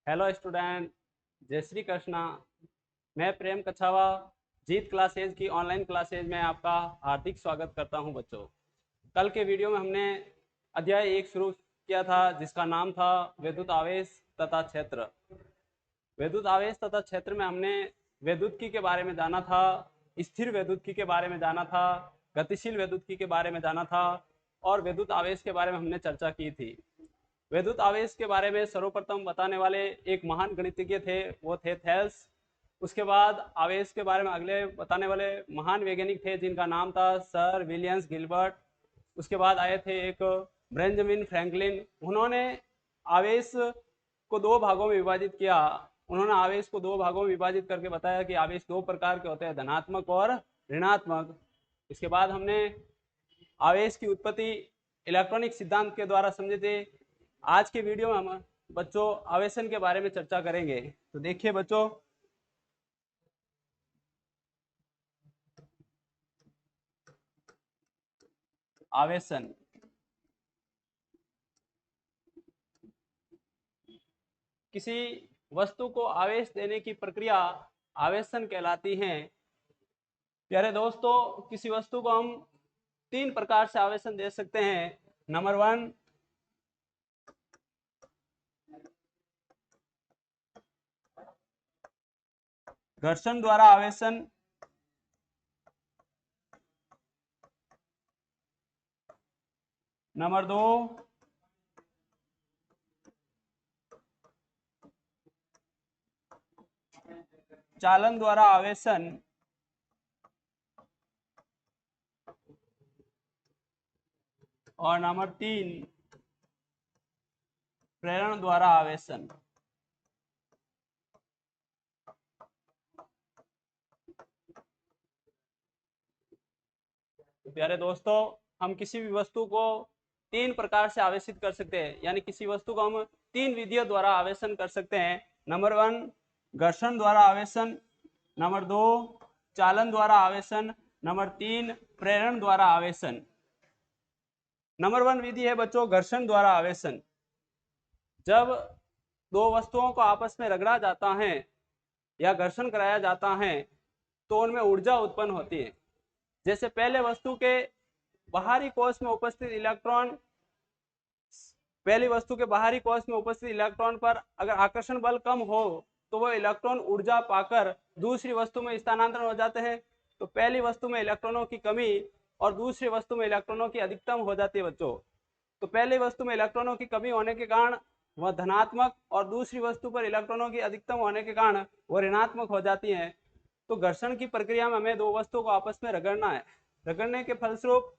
Hello student, जय श्री कृष्णा। मैं प्रेम कछावा जीत classes की ऑनलाइन क्लासेज में आपका हार्दिक स्वागत करता हूं बच्चों। कल के वीडियो में हमने अध्याय 1 शुरू किया था जिसका नाम था विद्युत आवेश तथा क्षेत्र। विद्युत आवेश तथा क्षेत्र में हमने विद्युत्की के बारे में जाना था, स्थिर विद्युत्की के बारे में जाना था, गतिशील विद्युत्की के बारे में जाना था और विद्युत आवेश के बारे में हमने चर्चा की थी। विद्युत आवेश के बारे में सर्वप्रथम बताने वाले एक महान गणितज्ञ थे, वो थे थेल्स। उसके बाद आवेश के बारे में अगले बताने वाले महान वैज्ञानिक थे जिनका नाम था सर विलियम्स गिलबर्ट। उसके बाद आए थे एक बेंजामिन फ्रैंकलिन। उन्होंने आवेश को दो भागों में विभाजित किया। उन्होंने आवेश को दो भागों में विभाजित करके बताया कि आवेश दो प्रकार के होते हैं, धनात्मक और ऋणात्मक। इसके बाद हमने आवेश की उत्पत्ति इलेक्ट्रॉनिक सिद्धांत के द्वारा समझे थे। आज के वीडियो में हम बच्चों आवेशन के बारे में चर्चा करेंगे। तो देखिए बच्चों, आवेशन किसी वस्तु को आवेश देने की प्रक्रिया आवेशन कहलाती है। प्यारे दोस्तों, किसी वस्तु को हम तीन प्रकार से आवेशन दे सकते हैं। नंबर 1, घर्षण द्वारा आवेशन। नंबर 2, चालन द्वारा आवेशन। और नंबर 3, प्रेरण द्वारा आवेशन। प्यारे दोस्तों, हम किसी भी वस्तु को तीन प्रकार से आवेशित कर सकते हैं, यानी किसी वस्तु को हम तीन विधियों द्वारा आवेशन कर सकते हैं। नंबर 1, घर्षण द्वारा आवेशन। नंबर 2, चालन द्वारा आवेशन। नंबर 3, प्रेरण द्वारा आवेशन। नंबर 1 विधि है बच्चों घर्षण द्वारा आवेशन। जब दो वस्तुओं को आपस में रगड़ा जाता है या घर्षण कराया जाता है तो उनमें ऊर्जा उत्पन्न होती है। जैसे पहले वस्तु के बाहरी कोश में उपस्थित इलेक्ट्रॉन पहली वस्तु के बाहरी कोश में उपस्थित इलेक्ट्रॉन पर अगर आकर्षण बल कम हो तो वो इलेक्ट्रॉन ऊर्जा पाकर दूसरी वस्तु में स्थानांतरण हो जाते हैं। तो पहली वस्तु में इलेक्ट्रॉनों की कमी और दूसरी वस्तु में इलेक्ट्रॉनों की अधिकतम हो जाती है बच्चों। तो पहली वस्तु में इलेक्ट्रॉनों की कमी होने के कारण वह धनात्मक और दूसरी वस्तु पर इलेक्ट्रॉनों की अधिकतम होने के कारण वह ऋणात्मक हो जाती है। तो घर्षण की प्रक्रिया में हमें दो वस्तुओं को आपस में रगड़ना है। रगड़ने के फलस्वरूप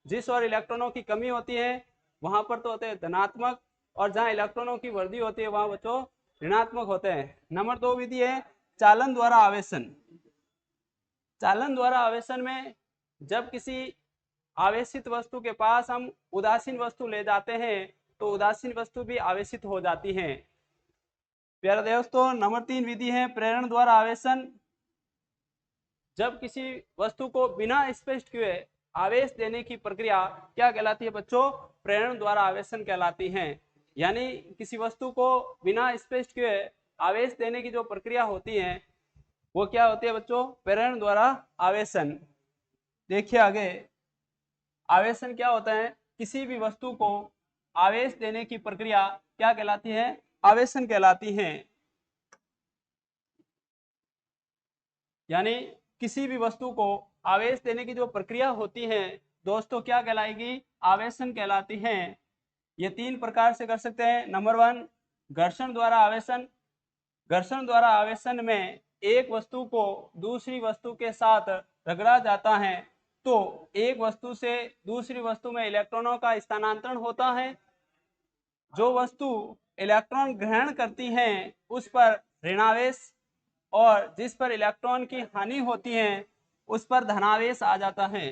जिस ओर इलेक्ट्रॉनों की कमी होती है वहां पर तो होते हैं धनात्मक, और जहां इलेक्ट्रॉनों की वृद्धि होती है वहां बच्चों ऋणात्मक होते हैं। नंबर 2 विधि है चालन द्वारा आवेशन। चालन द्वारा आवेशन में जब किसी आवेशित वस्तु के पास हम उदासीन वस्तु ले जाते हैं तो उदासीन वस्तु भी आवेशित हो जाती है। प्यारे दोस्तों, नंबर 3 विधि है प्रेरण द्वारा आवेशन। जब किसी वस्तु को बिना स्पष्ट किए आवेश देने की प्रक्रिया क्या कहलाती है बच्चों? प्रेरण द्वारा आवेशन कहलाती है। यानी किसी वस्तु को बिना स्पष्ट किए आवेश देने की जो प्रक्रिया होती है वो क्या होती है बच्चों? प्रेरण द्वारा आवेशन। देखिए आगे, आवेशन क्या होता है? किसी भी वस्तु को आवेश देने की प्रक्रिया क्या कहलाती है? आवेशन कहलाती है। यानी किसी भी वस्तु को आवेश देने की जो प्रक्रिया होती है दोस्तों क्या कहलाएगी? आवेशन कहलाती है। ये तीन प्रकार से कर सकते हैं। नंबर 1, घर्षण द्वारा आवेशन। घर्षण द्वारा आवेशन में एक वस्तु को दूसरी वस्तु के साथ रगड़ा जाता है तो एक वस्तु से दूसरी वस्तु में इलेक्ट्रॉनों का स्थानांतरण होता है। जो वस्तु इलेक्ट्रॉन ग्रहण करती है उस पर ऋणावेश और जिस पर इलेक्ट्रॉन की हानि होती है उस पर धनावेश आ जाता है।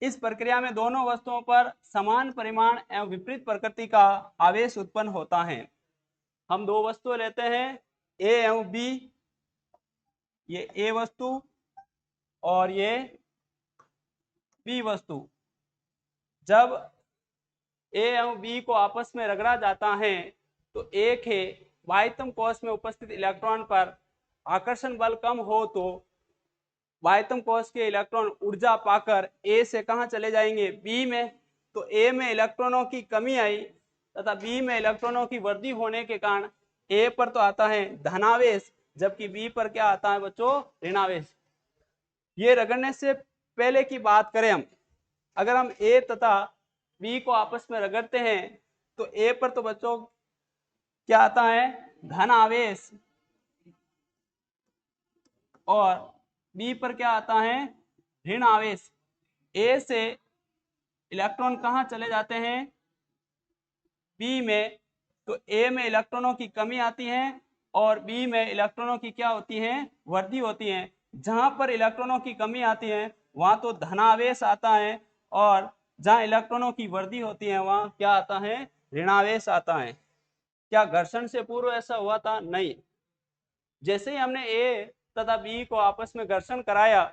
इस प्रक्रिया में दोनों वस्तुओं पर समान परिमाण एवं विपरीत प्रकृति का आवेश उत्पन्न होता है। हम दो वस्तुएं लेते हैं ए एवं बी। ये ए वस्तु और ये बी वस्तु। जब ए एवं बी को आपस में रगड़ा जाता है तो एक है बाह्यतम कोश में उपस्थित इलेक्ट्रॉन पर आकर्षण बल कम हो तो बाह्यतम कोश के इलेक्ट्रॉन ऊर्जा पाकर ए से कहां चले जाएंगे, बी में। तो ए में इलेक्ट्रॉनों की कमी आई तथा बी में इलेक्ट्रॉनों की वृद्धि होने के कारण ए पर तो आता है धनावेश, जबकि बी पर क्या आता है बच्चों, ऋणावेश। ये रगड़ने से पहले की बात करें हम, अगर हम ए तथा बी को आपस में रगड़ते हैं तो ए पर तो बच्चों क्या आता है, धन आवेश, और बी पर क्या आता है, ऋण आवेश। ए से इलेक्ट्रॉन कहां चले जाते हैं, बी में। तो ए में इलेक्ट्रॉनों की कमी आती है और बी में इलेक्ट्रॉनों की क्या होती है, वृद्धि होती है। जहां पर इलेक्ट्रॉनों की कमी आती है वहां तो धनावेश आता है, और जहां इलेक्ट्रॉनों की वृद्धि होती है वहां क्या आता है, ऋणावेश आता है। क्या घर्षण से पूर्व ऐसा हुआ था, नहीं। जैसे ही हमने ए तथा बी को आपस में घर्षण कराया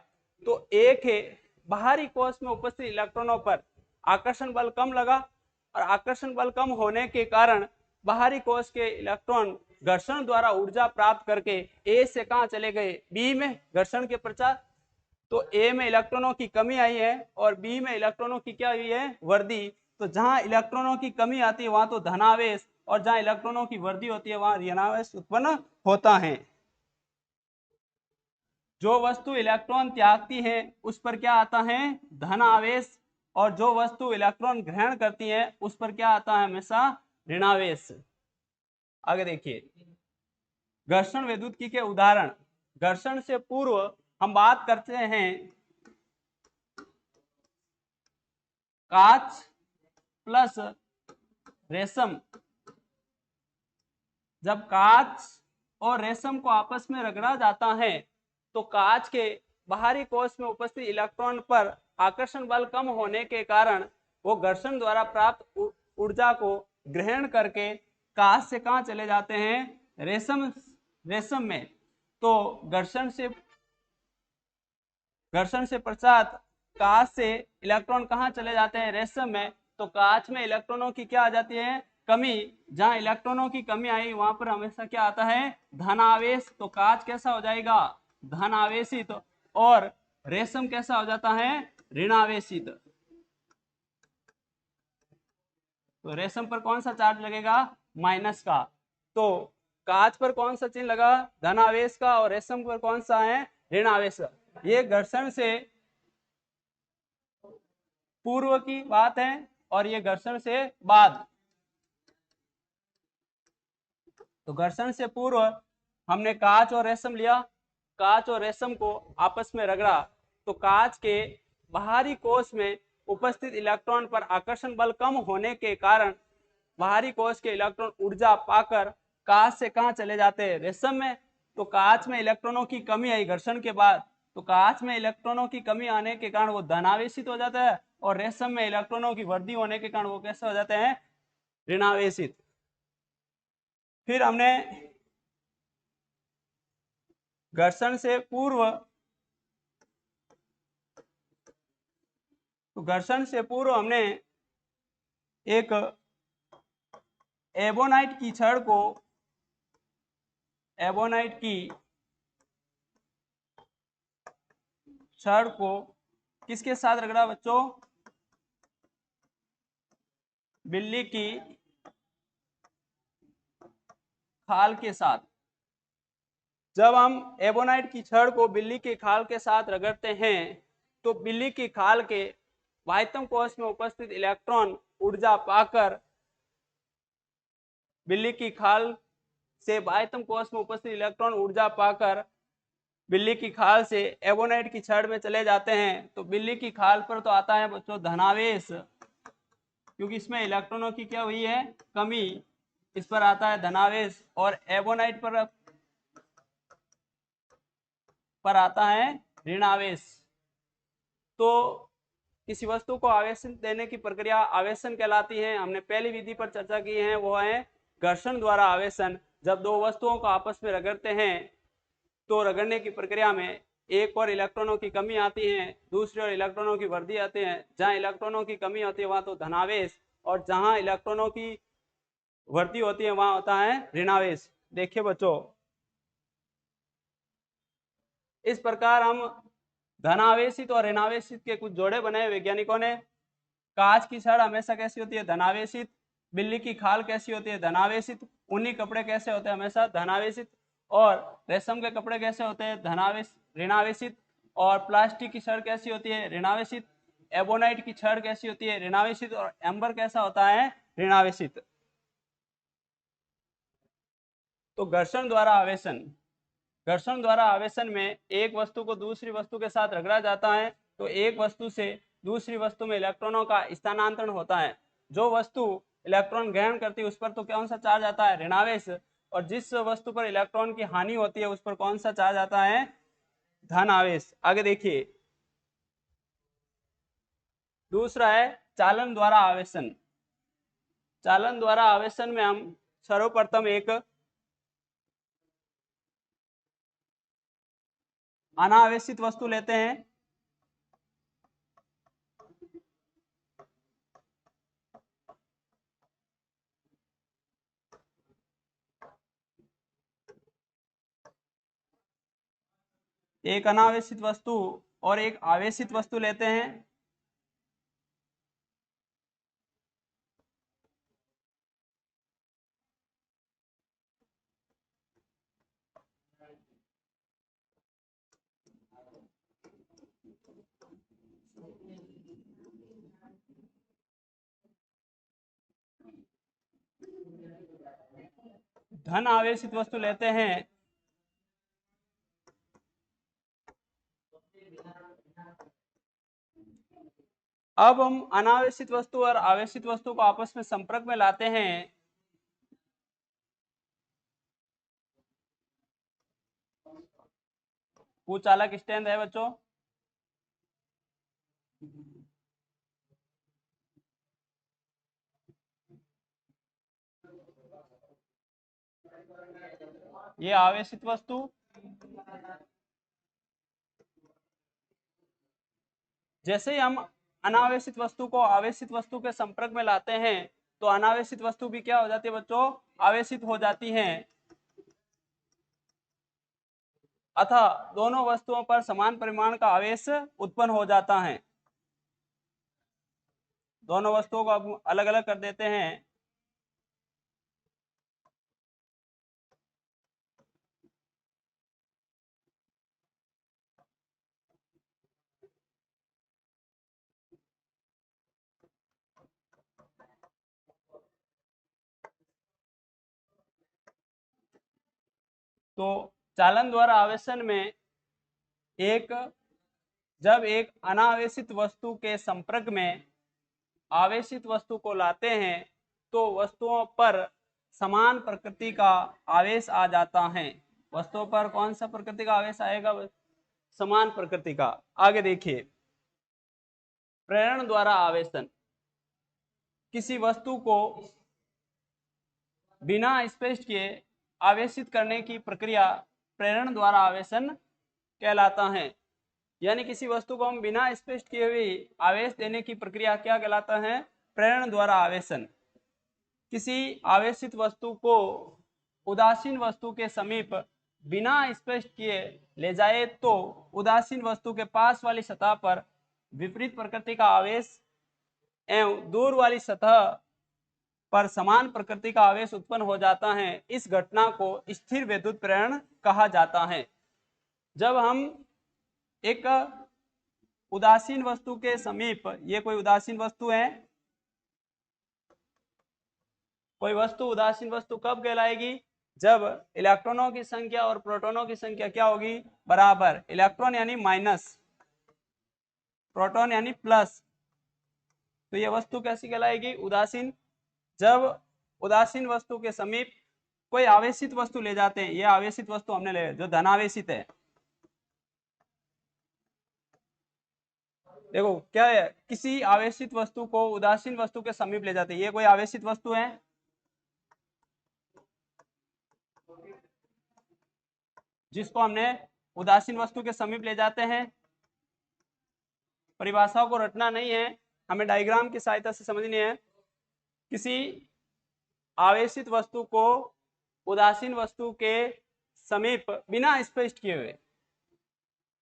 तो ए के बाहरी कोश में उपस्थित इलेक्ट्रॉनों पर आकर्षण बल कम लगा, और आकर्षण बल कम होने के कारण बाहरी कोश के इलेक्ट्रॉन घर्षण द्वारा ऊर्जा प्राप्त करके ए से कहां चले गए, बी में, घर्षण के पश्चात। तो ए में इलेक्ट्रॉनों की कमी आई है और बी में इलेक्ट्रॉनों की क्या हुई है, वृद्धि। तो जहां इलेक्ट्रॉनों की कमी आती है वहां तो धनावेश, और जहां इलेक्ट्रॉनों की वृद्धि होती है वहां ऋणावेश उत्पन्न होता है। जो वस्तु इलेक्ट्रॉन त्यागती है उस पर क्या आता है, धन आवेश, और जो वस्तु इलेक्ट्रॉन ग्रहण करती है उस पर क्या आता है, हमेशा ऋणावेश। आगे देखिए, घर्षण विद्युत के उदाहरण। घर्षण से पूर्व हम बात करते हैं कांच प्लस रेशम। जब कांच और रेशम को आपस में रगड़ा जाता है तो कांच के बाहरी कोश में उपस्थित इलेक्ट्रॉन पर आकर्षण बल कम होने के कारण वो घर्षण द्वारा प्राप्त ऊर्जा को ग्रहण करके कांच से कहां चले जाते हैं, रेशम में। तो घर्षण से पश्चात कांच से इलेक्ट्रॉन कहां चले जाते हैं, रेशम में। तो कांच में इलेक्ट्रॉनों की क्या आ जाती है, कमी। जहां इलेक्ट्रॉनों की कमी आई वहां पर हमेशा क्या आता है, धनावेश। तो कांच कैसा हो जाएगा, धनावेशित, और रेशम कैसा हो जाता है, ऋणावेशित। तो रेशम पर कौन सा चार्ज लगेगा, माइनस का। तो कांच पर कौन सा चिन्ह लगा, धनावेश का, और रेशम पर कौन सा है, ऋणावेश का। ये घर्षण से पूर्व की बात है और ये घर्षण से बाद। तो घर्षण से पूर्व हमने कांच और रेशम लिया, कांच और रेशम को आपस में रगड़ा तो कांच के बाहरी कोश में उपस्थित इलेक्ट्रॉन पर आकर्षण बल कम होने के कारण बाहरी कोश के इलेक्ट्रॉन ऊर्जा पाकर कांच से कहां चले जाते हैं, रेशम में। तो कांच में इलेक्ट्रॉनों की कमी आई घर्षण के बाद, तो कांच में इलेक्ट्रॉनों की कमी आने के कारण वो धनावेशित हो जाता है, और रेशम में इलेक्ट्रॉनों की वृद्धि होने के कारण वो कैसे हो जाते हैं, ऋणावेशित। फिर हमने घर्षण से पूर्व, तो घर्षण से पूर्व हमने एक एबोनाइट की छड़ को, एबोनाइट की छड़ को किसके साथ रगड़ा बच्चों, बिल्ली की खाल के साथ। जब हम एबोनाइट की छड़ को बिल्ली की खाल के साथ रगड़ते हैं तो बिल्ली की खाल के बाह्यतम कोश में उपस्थित इलेक्ट्रॉन ऊर्जा पाकर, बिल्ली की खाल से बाह्यतम कोश में उपस्थित इलेक्ट्रॉन ऊर्जा पाकर बिल्ली की खाल से एबोनाइट की छड़ में चले जाते हैं। तो बिल्ली की खाल पर तो आता है बच्चों धनावेश, क्योंकि इसमें इलेक्ट्रॉनों की क्या हुई है, कमी। इस पर आता है धनावेश, और एबोनाइट पर आता है ऋणावेश। तो किसी वस्तु को आवेशन देने की प्रक्रिया आवेशन कहलाती है। हमने पहली विधि पर चर्चा की है, वो है घर्षण द्वारा आवेशन। जब दो वस्तुओं को आपस में रगड़ते हैं तो रगड़ने की प्रक्रिया में एक और इलेक्ट्रॉनों की कमी आती है, दूसरी ओर इलेक्ट्रॉनों की वृद्धि आती है। जहां इलेक्ट्रॉनों की कमी होती है वहां तो धनावेश, और जहां इलेक्ट्रॉनों की वृद्धि होती है वहां होता है ऋणावेश। देखिए बच्चों, इस प्रकार हम धनावेशित और ऋणावेशित के कुछ जोड़े बनाए वैज्ञानिकों ने। कांच की छड़ हमेशा कैसी होती है? धनावेशित। बिल्ली की खाल कैसी होती है? धनावेशित। ऊनी कपड़े कैसे होते हैं? हमेशा धनावेशित। और रेशम के कपड़े कैसे होते हैं? ऋणावेशित। और प्लास्टिक की छड़ कैसी होती है? ऋणावेशित। एबोनाइट की छड़ कैसी होती है? ऋणावेशित। और एम्बर कैसा होता है? ऋणावेशित। तो घर्षण द्वारा आवेशन, घर्षण द्वारा आवेशन में एक वस्तु को दूसरी वस्तु के साथ रगड़ा जाता है तो एक वस्तु से दूसरी वस्तु में इलेक्ट्रॉनों का स्थानांतरण होता है। जो वस्तु इलेक्ट्रॉन ग्रहण करती है उस पर तो कौन सा चार्ज आता है? ऋणावेश। और जिस वस्तु पर इलेक्ट्रॉन की हानि होती है उस पर कौन सा चार्ज आता है? धन आवेश। आगे देखिए, दूसरा है चालन द्वारा आवेशन। चालन द्वारा आवेशन में हम सर्वप्रथम एक अनावेशित वस्तु लेते हैं। एक अनावेशित वस्तु और एक आवेशित वस्तु लेते हैं। धन आवेशित वस्तु लेते हैं। अब हम अनावेशित वस्तु और आवेशित वस्तु को आपस में संपर्क में लाते हैं। कुचालक स्टैंड है बच्चों। ये आवेशित वस्तु, जैसे ही हम अनावेशित वस्तु को आवेशित वस्तु के संपर्क में लाते हैं तो अनावेशित वस्तु भी क्या हो जाती है बच्चों? आवेशित हो जाती हैं। अतः दोनों वस्तुओं पर समान परिमाण का आवेश उत्पन्न हो जाता है। दोनों वस्तुओं को अब अलग अलग कर देते हैं। तो चालन द्वारा आवेशन में जब एक अनावेशित वस्तु के संपर्क में आवेशित वस्तु को लाते हैं तो वस्तुओं पर समान प्रकृति का आवेश आ जाता है। वस्तुओं पर कौन सा प्रकृति का आवेश आएगा? समान प्रकृति का। आगे देखिए, प्रेरण द्वारा आवेशन। किसी वस्तु को बिना स्पष्ट किए आवेशित करने की प्रक्रिया प्रेरण द्वारा आवेशन कहलाता है। यानी किसी वस्तु को हम बिना स्पष्ट किए हुए आवेश देने की प्रक्रिया क्या कहलाता है? प्रेरण द्वारा आवेशन। किसी आवेशित वस्तु को उदासीन वस्तु के समीप बिना स्पष्ट किए ले जाए तो उदासीन वस्तु के पास वाली सतह पर विपरीत प्रकृति का आवेश एवं दूर वाली सतह पर समान प्रकृति का आवेश उत्पन्न हो जाता है। इस घटना को स्थिर विद्युत प्रेरण कहा जाता है। जब हम एक उदासीन वस्तु के समीप, ये कोई उदासीन वस्तु है, कोई वस्तु उदासीन वस्तु कब कहलाएगी? जब इलेक्ट्रॉनों की संख्या और प्रोटॉनों की संख्या क्या होगी? बराबर। इलेक्ट्रॉन यानी माइनस, प्रोटॉन यानी प्लस। तो यह वस्तु कैसी कहलाएगी? उदासीन। जब उदासीन वस्तु के समीप कोई आवेशित वस्तु ले जाते हैं, यह आवेशित वस्तु हमने ले जो धनावेशित है। देखो क्या है, किसी आवेशित वस्तु को उदासीन वस्तु के समीप ले जाते हैं, ये कोई आवेशित वस्तु है। जिसको हमने उदासीन वस्तु के समीप ले जाते हैं। परिभाषाओं को रटना नहीं है, हमें डायग्राम की सहायता से समझनी है। किसी आवेशित वस्तु को उदासीन वस्तु के समीप बिना स्पष्ट किए हुए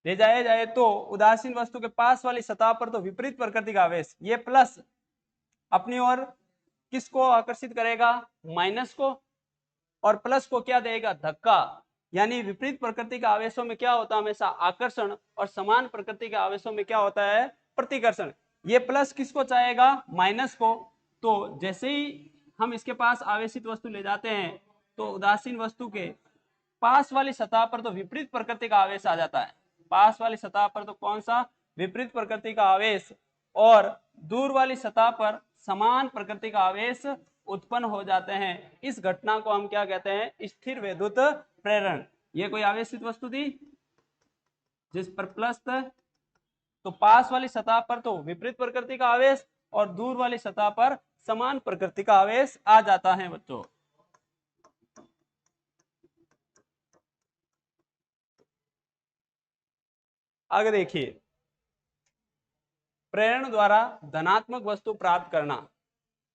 ले जाया जाए तो उदासीन वस्तु के पास वाली सतह पर तो विपरीत प्रकृति का आवेश, ये प्लस अपनी ओर किसको आकर्षित करेगा, माइनस को, और प्लस को क्या देगा, धक्का। यानी विपरीत प्रकृति के आवेशों में क्या होता है, हमेशा आकर्षण, और समान प्रकृति के आवेशों में क्या होता है, प्रतिकर्षण। ये प्लस किसको चाहेगा, माइनस को। तो जैसे ही हम इसके पास आवेशित वस्तु ले जाते हैं तो उदासीन वस्तु के पास वाली सतह पर तो विपरीत प्रकृति का आवेश आ जाता है, पास वाली सतह पर तो कौन सा, विपरीत प्रकृति का आवेश, और दूर वाली सतह पर समान प्रकृति का आवेश उत्पन्न हो जाते हैं। इस घटना को हम क्या कहते हैं, स्थिर वैद्युत प्रेरण। ये कोई आवेशित वस्तु थी जिस पर प्लस था, तो पास वाली सतह पर तो विपरीत प्रकृति का आवेश और दूर वाली सतह पर समान प्रकृति का आवेश आ जाता है बच्चों। आगे देखिए, प्रेरण द्वारा धनात्मक वस्तु प्राप्त करना,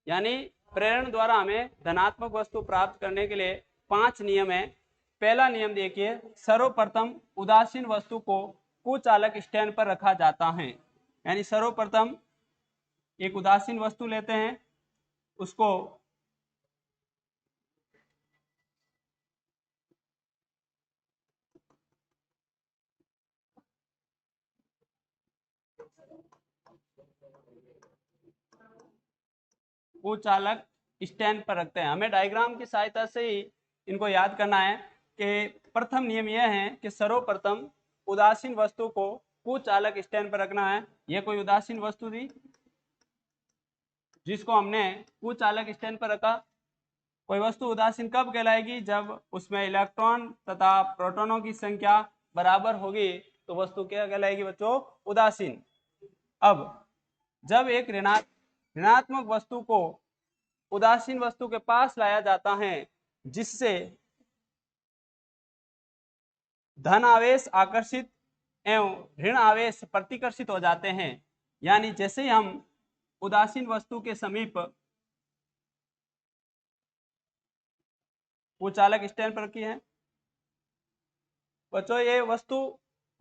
यानी प्रेरण द्वारा हमें धनात्मक वस्तु प्राप्त करने के लिए 5 नियम है। पहला नियम देखिए, सर्वप्रथम उदासीन वस्तु को कुचालक स्टैंड पर रखा जाता है। यानी सर्वप्रथम एक उदासीन वस्तु लेते हैं, उसको कुचालक स्टैंड पर रखते हैं। हमें डायग्राम की सहायता से ही इनको याद करना है कि प्रथम नियम यह है कि सर्वप्रथम उदासीन वस्तु को कुचालक स्टैंड पर रखना है। यह कोई उदासीन वस्तु थी जिसको हमने कुचालक स्टैंड पर रखा। कोई वस्तु उदासीन कब कहलाएगी, जब उसमें इलेक्ट्रॉन तथा प्रोटॉनों की संख्या बराबर होगी तो वस्तु क्या कहलाएगी बच्चों, उदासीन। अब जब एक ऋणात्मक वस्तु को उदासीन वस्तु के पास लाया जाता है जिससे धन आवेश आकर्षित एवं ऋण आवेश प्रतिकर्षित हो जाते हैं। यानी जैसे ही हम उदासीन वस्तु के समीप कुचालक स्टैंड पर रखी है बच्चों, ये वस्तु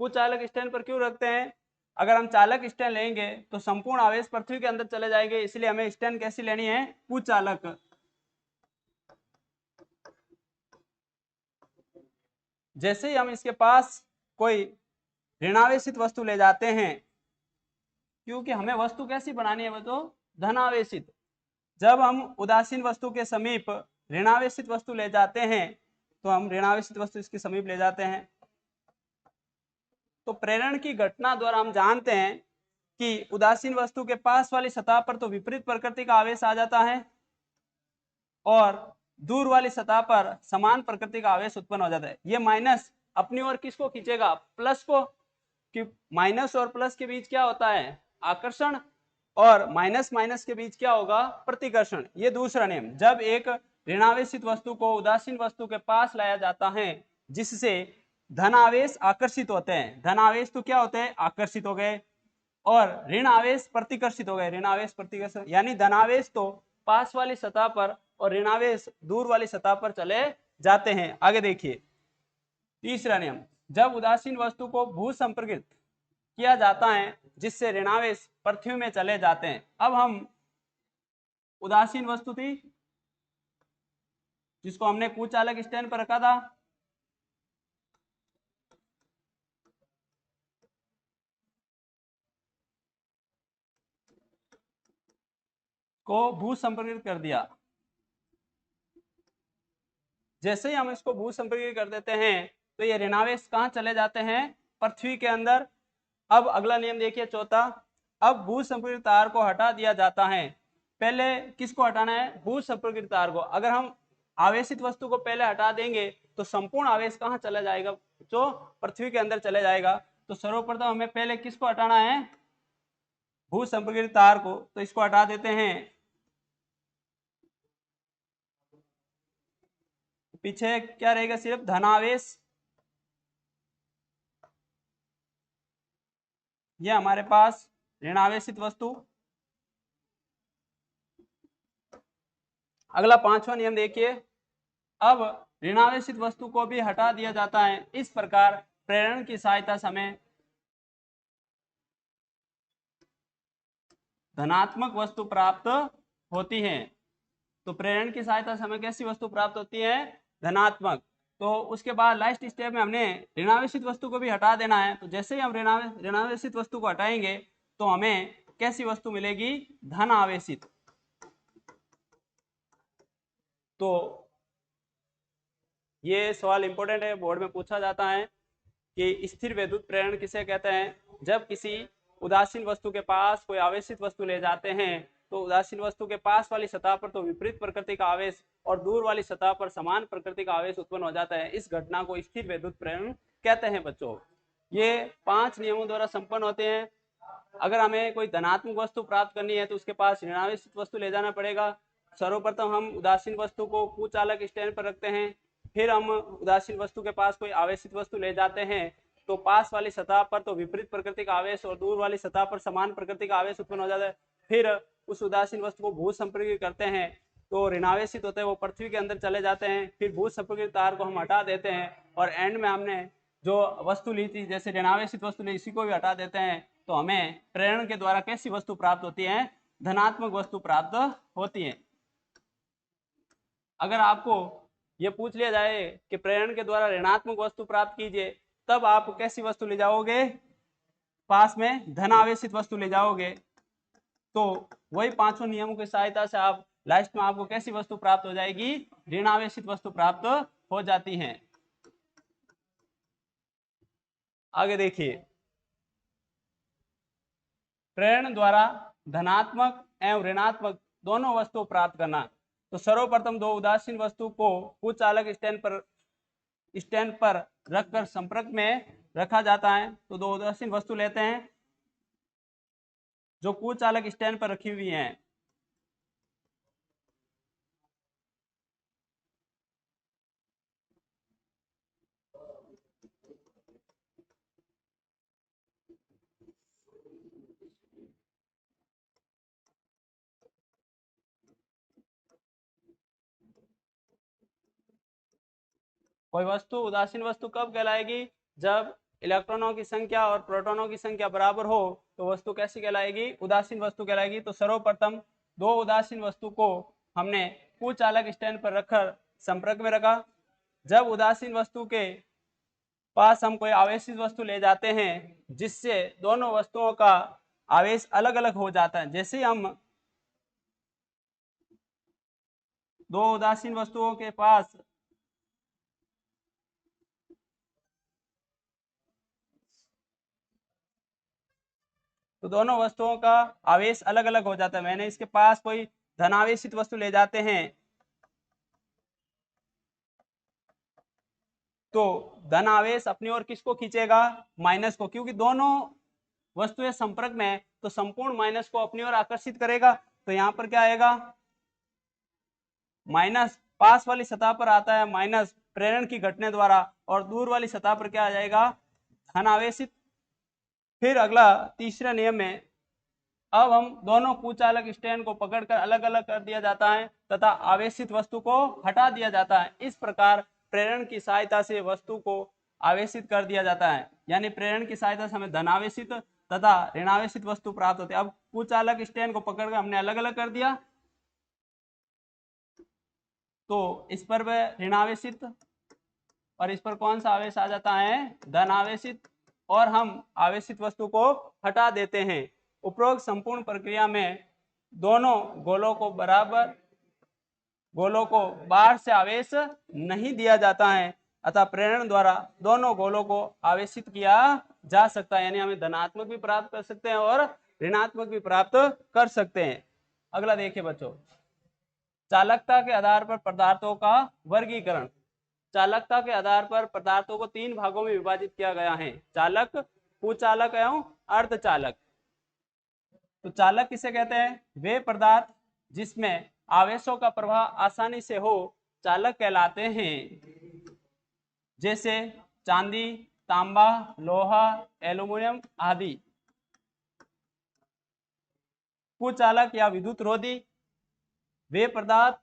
कुचालक स्टैंड पर क्यों रखते हैं, अगर हम चालक स्टैंड लेंगे तो संपूर्ण आवेश पृथ्वी के अंदर चले जाएंगे, इसलिए हमें स्टैंड कैसी लेनी है, कुचालक। जैसे ही हम इसके पास कोई ऋणावेशित वस्तु ले जाते हैं, क्योंकि हमें वस्तु कैसी बनानी है बच्चों, धनावेशित। जब हम उदासीन वस्तु के समीप ऋणावेशित वस्तु ले जाते हैं तो हम ऋणावेशित वस्तु इसके समीप ले जाते हैं। तो प्रेरण की घटना द्वारा हम जानते हैं कि उदासीन वस्तु के पास वाली सतह पर तो विपरीत प्रकृति का आवेश आ जाता है और दूर वाली सतह पर समान प्रकृति का आवेश उत्पन्न हो जाता है। ये माइनस अपनी ओर किसको खींचेगा, प्लस को, कि माइनस और प्लस के बीच क्या होता है, आकर्षण, और माइनस माइनस के बीच क्या होगा, प्रतिकर्षण। ये दूसरा नियम। जब एक ऋणावेशित वस्तु को उदासीन वस्तु के पास लाया जाता है जिससे धन आवेश आकर्षित होते हैं, धन आवेश तो क्या होते हैं, आकर्षित हो गए, और ऋण आवेश प्रतिकर्षित हो गए, ऋण आवेश प्रतिकर्षण। यानी धनावेश तो पास वाली सतह पर और ऋणावेश दूर वाली सतह पर चले जाते हैं। आगे देखिए, तीसरा नियम, जब उदासीन वस्तु को भू संपर्कित किया जाता है जिससे ऋणावेश पृथ्वी में चले जाते हैं। अब हम उदासीन वस्तु थी जिसको हमने कुचालक स्टैंड पर रखा था, को भू संपर्कित कर दिया। जैसे ही हम इसको भू संपर्कित कर देते हैं तो ये ऋणावेश कहाँ चले जाते हैं, पृथ्वी के अंदर। अब अगला नियम देखिए, चौथा, अब भू संपर्कित तार को हटा दिया जाता है। पहले किसको हटाना है, भू संपर्कित तार को। अगर हम आवेशित वस्तु को पहले हटा देंगे तो संपूर्ण आवेश कहाँ चला जाएगा, जो पृथ्वी के अंदर चले जाएगा। तो सर्वप्रथम हमें पहले किसको हटाना है, भू संपर्कित तार को। तो इसको हटा देते हैं, पीछे क्या रहेगा, सिर्फ धनावेश। ये हमारे पास ऋणावेशित वस्तु। अगला पांचवा नियम देखिए, अब ऋणावेशित वस्तु को भी हटा दिया जाता है। इस प्रकार प्रेरण की सहायता से हमें धनात्मक वस्तु प्राप्त होती है। तो प्रेरण की सहायता से हमें कैसी वस्तु प्राप्त होती है? धनात्मक। तो उसके बाद लास्ट स्टेप में हमने ऋणावेशित वस्तु को भी हटा देना है। तो जैसे ही हम ऋणावेशित वस्तु को हटाएंगे तो हमें कैसी वस्तु मिलेगी? धन आवेशित। तो ये सवाल इंपॉर्टेंट है, बोर्ड में पूछा जाता है कि स्थिर वैद्युत प्रेरण किसे कहते हैं? जब किसी उदासीन वस्तु के पास कोई आवेशित वस्तु ले जाते हैं तो उदासीन वस्तु के पास वाली सतह पर तो विपरीत प्रकृति का आवेश और दूर वाली सतह पर समान प्रकृति का आवेश उत्पन्न हो जाता है। इस घटना को स्थिर वैद्युत प्रेरण कहते हैं बच्चों। ये 5 नियमों द्वारा संपन्न होते हैं। अगर हमें कोई धनात्मक वस्तु प्राप्त करनी है तो उसके पास ऋणावेशित वस्तु ले जाना पड़ेगा। सर्वप्रथम हम उदासीन वस्तु को कुचालक स्टैंड पर रखते हैं, फिर हम उदासीन वस्तु के पास कोई आवेशित वस्तु ले जाते हैं तो पास वाली सतह पर तो विपरीत प्रकृति का आवेश और दूर वाली सतह पर समान प्रकृति का आवेश उत्पन्न हो जाता है। फिर उस उदासीन वस्तु को भू संपर्कित करते हैं तो ऋणावेशित होते हैं वो पृथ्वी के अंदर चले जाते हैं। फिर भू संपर्कित तार को हम हटा देते हैं और एंड में हमने जो वस्तु ली थी जैसे ऋणावेशित वस्तु ली इसी को भी हटा देते हैं तो हमें प्रेरण के द्वारा कैसी वस्तु प्राप्त होती है? धनात्मक वस्तु प्राप्त होती है। अगर आपको ये पूछ लिया जाए कि प्रेरण के द्वारा ऋणात्मक वस्तु प्राप्त कीजिए तब आप कैसी वस्तु ले जाओगे? पास में धन आवेशित वस्तु ले जाओगे। तो वही 5 नियमों की सहायता से आप लास्ट में आपको कैसी वस्तु प्राप्त हो जाएगी? ऋणावेशित वस्तु प्राप्त हो जाती है। आगे देखिए, प्रेरण द्वारा धनात्मक एवं ऋणात्मक दोनों वस्तु प्राप्त करना। तो सर्वप्रथम दो उदासीन वस्तु को कुचालक स्टैंड पर रखकर संपर्क में रखा जाता है। तो दो उदासीन वस्तु लेते हैं जो कुचालक स्टैंड पर रखी हुई हैं। कोई वस्तु उदासीन वस्तु कब कहलाएगी? जब इलेक्ट्रॉनों की संख्या और प्रोटॉनों की संख्या बराबर हो तो वस्तु कैसी कहलाएगी? उदासीन वस्तु कहलाएगी। तो सर्वप्रथम दो उदासीन वस्तु को हमने कुचालक स्टैंड पर रखकर संपर्क में रखा। जब उदासीन वस्तु के पास हम कोई आवेशित वस्तु ले जाते हैं जिससे दोनों वस्तुओं का आवेश अलग अलग हो जाता है, जैसे हम दो उदासीन वस्तुओं के पास तो दोनों वस्तुओं का आवेश अलग अलग हो जाता है। मैंने इसके पास कोई धनावेशित वस्तु ले जाते हैं तो धन आवेश अपनी ओर किसको खींचेगा? माइनस को, क्योंकि दोनों वस्तुएं संपर्क में है तो संपूर्ण माइनस को अपनी ओर आकर्षित करेगा। तो यहाँ पर क्या आएगा? माइनस पास वाली सतह पर आता है माइनस प्रेरण की घटने द्वारा और दूर वाली सतह पर क्या आ जाएगा? धन आवेशित। फिर अगला तीसरा नियम में अब हम दोनों कुचालक स्टैंड को पकड़कर अलग अलग कर दिया जाता है तथा आवेशित वस्तु को हटा दिया जाता है। इस प्रकार प्रेरण की सहायता से वस्तु को आवेशित कर दिया जाता है। यानी प्रेरण की सहायता से हमें धनावेशित तथा ऋणावेशित वस्तु प्राप्त होती है। अब कुचालक स्टैंड को पकड़कर हमने अलग अलग कर दिया तो इस पर ऋणावेशित और इस पर कौन सा आवेश आ जाता है? धनावेशित। और हम आवेशित वस्तु को हटा देते हैं। उपरोक्त संपूर्ण प्रक्रिया में दोनों गोलों को बाहर से आवेश नहीं दिया जाता है अतः प्रेरण द्वारा दोनों गोलों को आवेशित किया जा सकता है। यानी हमें धनात्मक भी प्राप्त कर सकते हैं और ऋणात्मक भी प्राप्त कर सकते हैं। अगला देखिए बच्चों, चालकता के आधार पर पदार्थों का वर्गीकरण। चालकता के आधार पर पदार्थों को 3 भागों में विभाजित किया गया है: चालक, कुचालक एवं अर्धचालक। तो चालक किसे कहते हैं? वे पदार्थ जिसमें आवेशों का प्रवाह आसानी से हो चालक कहलाते हैं, जैसे चांदी, तांबा, लोहा, एल्युमिनियम आदि। कुचालक या विद्युत रोधी वे पदार्थ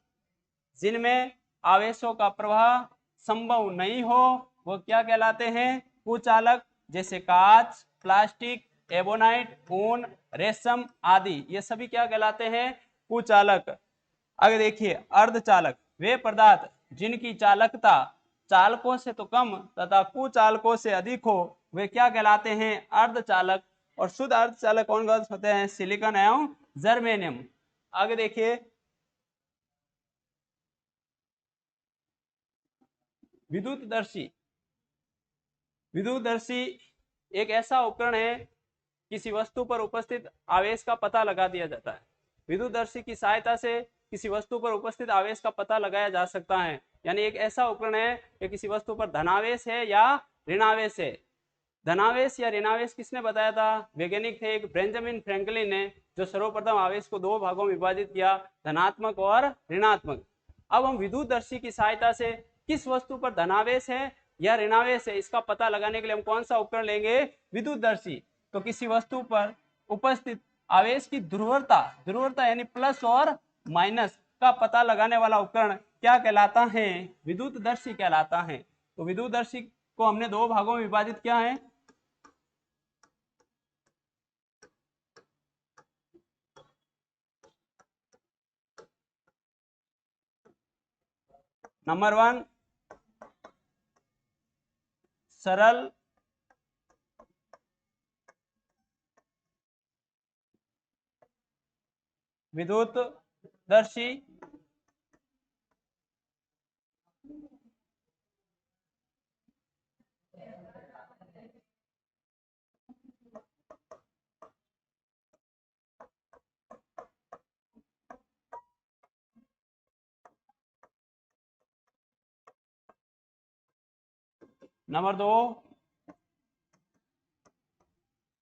जिनमें आवेशों का प्रवाह संभव नहीं हो वो क्या कहलाते हैं, कुचालक। जैसे कांच, प्लास्टिक, एबोनाइट, ऊन, रेशम आदि, ये सभी क्या कहलाते हैं, कुचालक। आगे देखिए अर्धचालक, वे पदार्थ जिनकी चालकता चालकों से तो कम तथा कुचालकों से अधिक हो वे क्या कहलाते हैं, अर्धचालक। और शुद्ध अर्धचालक कौन कौन होते हैं, सिलिकॉन एवं जर्मेनियम। आगे देखिए विद्युतदर्शी। विद्युतदर्शी एक ऐसा उपकरण है, किसी वस्तु पर उपस्थित आवेश का पता लगा दिया जाता है। विद्युतदर्शी की सहायता से किसी वस्तु पर उपस्थित आवेश का पता लगाया जा सकता है। यानी एक ऐसा उपकरण है कि किसी वस्तु पर धनावेश है या ऋणावेश है। धनावेश या ऋणावेश किसने बताया था, वैज्ञानिक थे एक बेंजामिन फ्रैंकलिन ने, जो सर्वप्रथम आवेश को दो भागों में विभाजित किया, धनात्मक और ऋणात्मक। अब हम विद्युतदर्शी की सहायता से किस वस्तु पर धनावेश है या ऋणावेश है इसका पता लगाने के लिए हम कौन सा उपकरण लेंगे, विद्युतदर्शी। तो किसी वस्तु पर उपस्थित आवेश की ध्रुवता, ध्रुवता यानी प्लस और माइनस का पता लगाने वाला उपकरण क्या कहलाता है, विद्युतदर्शी कहलाता है। तो विद्युतदर्शी को हमने दो भागों में विभाजित किया है। नंबर 1 सरल विद्युतदर्शी, नंबर 2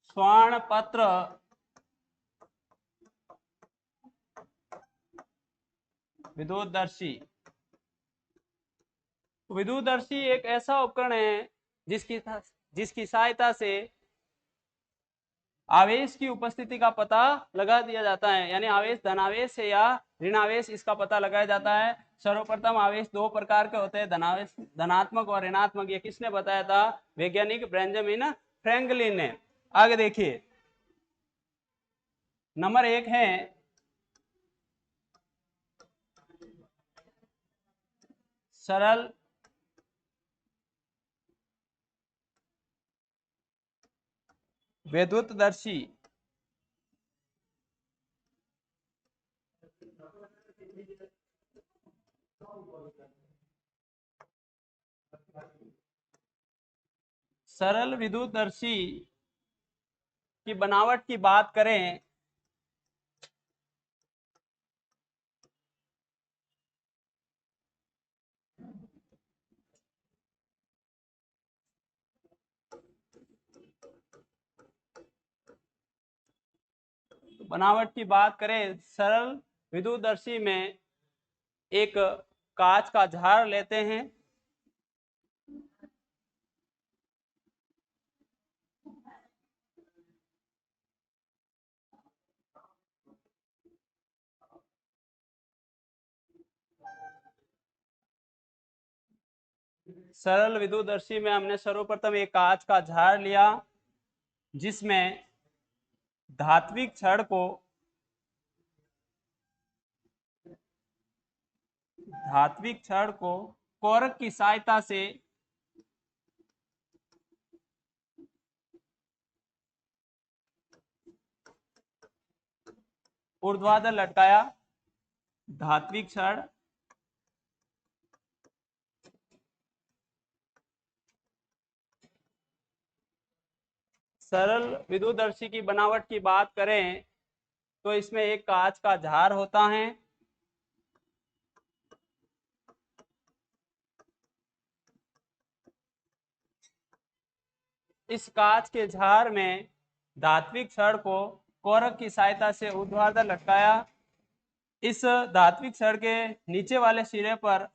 स्वर्ण पत्र विद्युतदर्शी। विद्युतदर्शी एक ऐसा उपकरण है जिसकी जिसकी सहायता से आवेश की उपस्थिति का पता लगा दिया जाता है। यानी आवेश धनावेश है या ऋणावेश इसका पता लगाया जाता है। सर्वप्रथम आवेश दो प्रकार के होते हैं, धनावेश, धनात्मक और ऋणात्मक। ये किसने बताया था, वैज्ञानिक बेंजामिन फ्रैंकलिन ने। आगे देखिए नंबर 1 है सरल विद्युतदर्शी। सरल विद्युतदर्शी की बनावट की बात करें सरल विद्युतदर्शी में एक कांच का झार लेते हैं, सरल विद्युतदर्शी में हमने सर्वप्रथम एक कांच का झार लिया जिसमें धात्विक छड़ को कोरक की सहायता से ऊर्ध्वाधर लटकाया। धात्विक छड़ सरल विद्युतदर्शी की बनावट की बात करें तो इसमें एक कांच का झार होता है। इस कांच के झार में धात्विक छड़ को कोरक की सहायता से ऊर्ध्वाधर लटकाया। इस धात्विक छड़ के नीचे वाले सिरे पर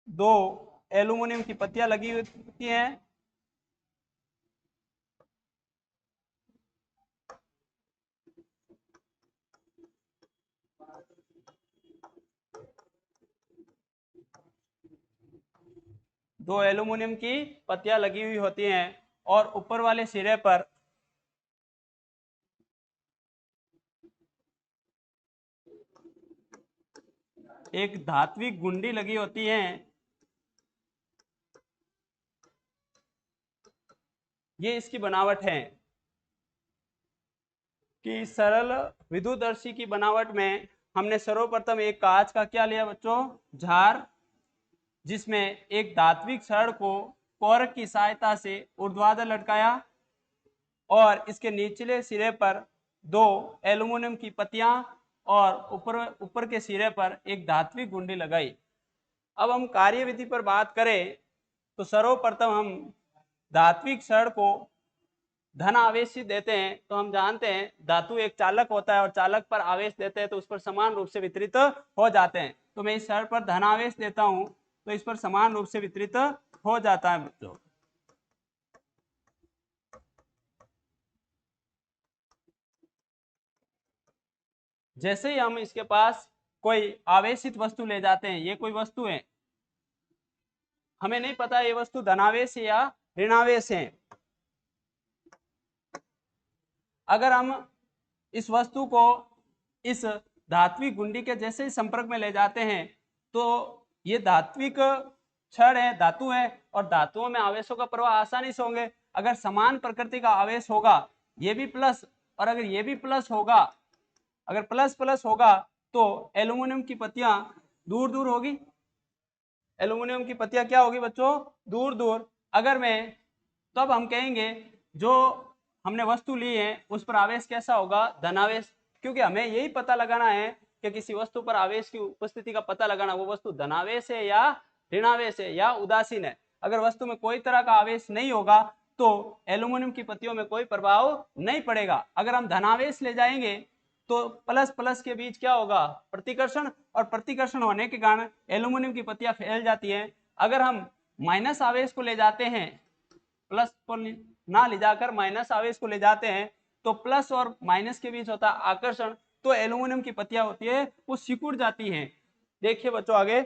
दो एल्यूमिनियम की पत्तियां लगी होती हैं। दो एल्यूमिनियम की पत्तियां लगी हुई होती हैं और ऊपर वाले सिरे पर एक धात्विक गुंडी लगी होती है। ये इसकी बनावट है कि सरल विद्युतदर्शी की बनावट में हमने सर्वप्रथम एक कांच का क्या लिया बच्चों, झार, जिसमें एक धात्विक छड़ को कोरक की सहायता से ऊर्ध्वाधर लटकाया और इसके निचले सिरे पर दो एल्यूमिनियम की पत्तियां और ऊपर के सिरे पर एक धात्विक गुंडी लगाई। अब हम कार्यविधि पर बात करें तो सर्वप्रथम हम धात्विक छड़ को धन आवेश देते हैं। तो हम जानते हैं धातु एक चालक होता है और चालक पर आवेश देते हैं तो उस पर समान रूप से वितरित हो जाते हैं। तो मैं इस छड़ पर धन आवेश देता हूं तो इस पर समान रूप से वितरित हो जाता है बच्चों। जैसे ही हम इसके पास कोई आवेशित वस्तु ले जाते हैं, ये कोई वस्तु है, हमें नहीं पता ये वस्तु धनावेश है या ऋणावेश है। अगर हम इस वस्तु को इस धात्विक गुंडी के जैसे ही संपर्क में ले जाते हैं तो ये धात्विक छड़ है, धातु है, और धातुओं में आवेशों का प्रवाह आसानी से होंगे। अगर समान प्रकृति का आवेश होगा, ये भी प्लस और अगर ये भी प्लस होगा, अगर प्लस प्लस होगा तो एल्यूमिनियम की पत्तियां दूर दूर होगी। एल्यूमिनियम की पत्तियां क्या होगी बच्चों, दूर दूर। अगर मैं तब हम कहेंगे जो हमने वस्तु ली है उस पर आवेश कैसा होगा, धनावेश, क्योंकि हमें यही पता लगाना है कि किसी वस्तु पर आवेश की उपस्थिति का पता लगाना, वो वस्तु धनावेश है या ऋणावेश है या उदासीन है। अगर वस्तु में कोई तरह का आवेश नहीं होगा तो एल्यूमिनियम की पत्तियों में कोई प्रभाव नहीं पड़ेगा। अगर हम धनावेश ले जाएंगे तो प्लस प्लस के बीच क्या होगा, प्रतिकर्षण, और प्रतिकर्षण होने के कारण एल्यूमिनियम की पत्तियां फैल जाती हैं। अगर हम माइनस आवेश को ले जाते हैं, प्लस को ना ले जाकर माइनस आवेश को ले जाते हैं तो प्लस और माइनस के बीच होता है आकर्षण, तो एल्यूमिनियम की पत्तियां होती है वो सिकुड़ जाती हैं। देखिए बच्चों आगे,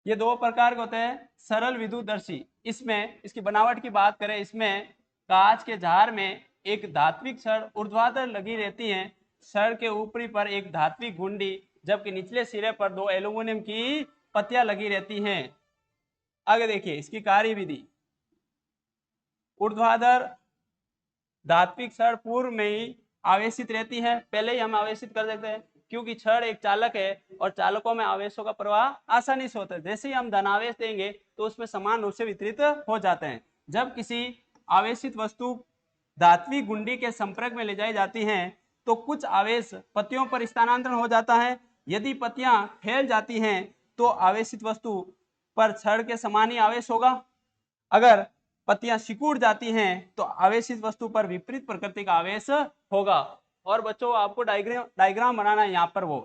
ये दो प्रकार के होते हैं सरल विद्युतदर्शी। इसमें इसकी बनावट की बात करें, इसमें कांच के जार में एक धात्विक छड़ ऊर्ध्वाधर लगी रहती है, छड़ के ऊपरी पर एक धात्विक गुंडी, जबकि निचले सिरे पर दो एल्यूमिनियम की पत्तियां लगी रहती हैं। आगे देखिए इसकी कार्यविधि, ऊर्ध्वाधर धात्विक छड़ पूर्व में ही आवेशित रहती है, पहले ही हम आवेशित कर देते हैं क्योंकि छड़ एक चालक है और चालकों में आवेशों का प्रवाह आसानी से होता है। जैसे ही हम धनावेश देंगे तो उसमें समान रूप से वितरित हो जाते हैं। जब किसी आवेशित वस्तु धात्विक गुंडी के संपर्क में ले जाई जाती हैं तो कुछ आवेश पत्तियों पर स्थानांतरण हो जाता है। यदि पत्तियां फैल जाती हैं तो आवेशित वस्तु पर छड़ के समान ही आवेश होगा। अगर पत्तियां सिकुड़ जाती हैं तो आवेशित वस्तु पर विपरीत प्रकृति का आवेश होगा। और बच्चों आपको डायग्राम बनाना है यहाँ पर, वो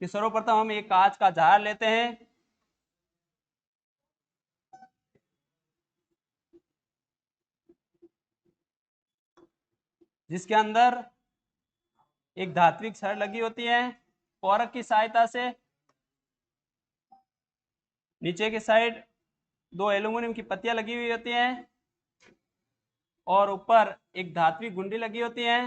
कि सर्वप्रथम हम एक कांच का जार लेते हैं, जिसके अंदर एक धात्विक छड़ लगी होती है कोरक की सहायता से, नीचे के साइड दो एल्यूमिनियम की पत्तियां लगी हुई होती हैं और ऊपर एक धात्विक गुंडी लगी होती है।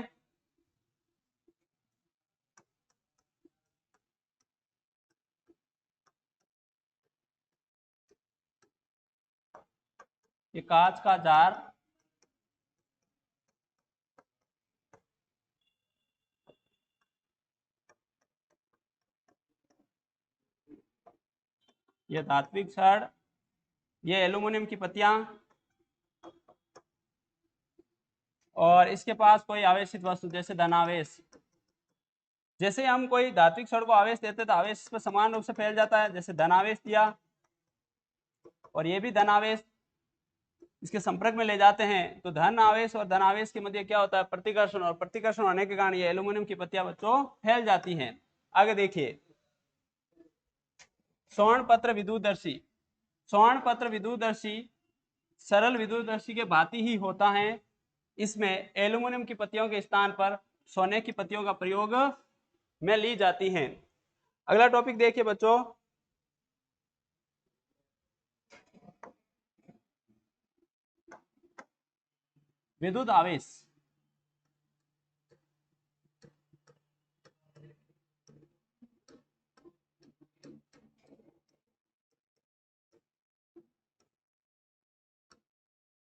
ये कांच का जार ये धात्विक छड़, ये एल्यूमिनियम की पत्तियां, और इसके पास कोई आवेशित वस्तु जैसे धनावेश। जैसे हम कोई धात्विक छड़ को आवेश देते तो आवेश इस पर समान रूप से फैल जाता है। जैसे धनावेश दिया और ये भी धनावेश इसके संपर्क में ले जाते हैं तो धन आवेश और धनावेश के मध्य क्या होता है, प्रतिकर्षण, और प्रतिकर्षण होने के कारण ये एल्यूमिनियम की पत्तियां बच्चों फैल जाती हैं। आगे देखिए स्वर्ण पत्र विद्युतदर्शी। स्वर्ण पत्र विद्युतदर्शी सरल विद्युतदर्शी के भांति ही होता है। इसमें एल्यूमिनियम की पत्तियों के स्थान पर सोने की पत्तियों का प्रयोग में ली जाती हैं। अगला टॉपिक देखिए बच्चों, विद्युत आवेश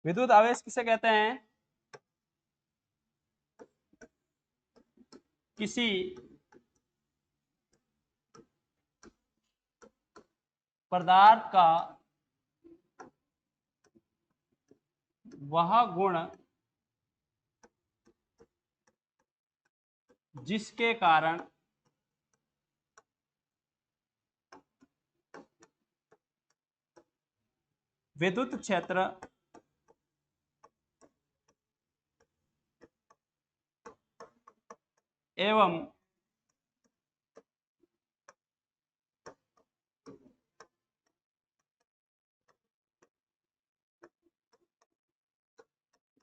विद्युत आवेश किसे कहते हैं? किसी पदार्थ का वह गुण जिसके कारण विद्युत क्षेत्र एवं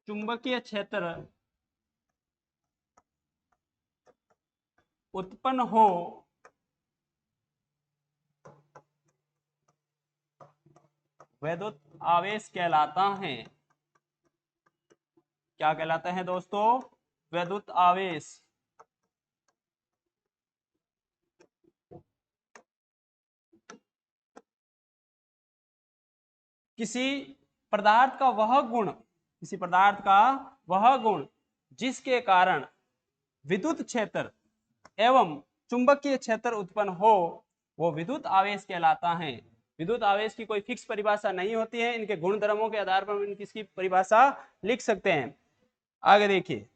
चुंबकीय क्षेत्र उत्पन्न हो विद्युत आवेश कहलाता है। क्या कहलाता है दोस्तों? विद्युत आवेश। किसी पदार्थ का वह गुण, किसी पदार्थ का वह गुण जिसके कारण विद्युत क्षेत्र एवं चुंबकीय क्षेत्र उत्पन्न हो, वो विद्युत आवेश कहलाता है। विद्युत आवेश की कोई फिक्स परिभाषा नहीं होती है, इनके गुण धर्मों के आधार पर हम इसकी परिभाषा लिख सकते हैं। आगे देखिए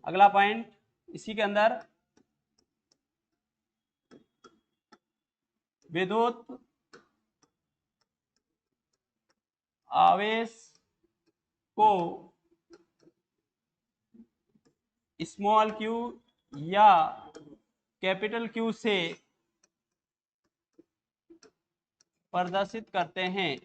अगला पॉइंट इसी के अंदर, विद्युत आवेश को स्मॉल क्यू या कैपिटल क्यू से प्रदर्शित करते हैं।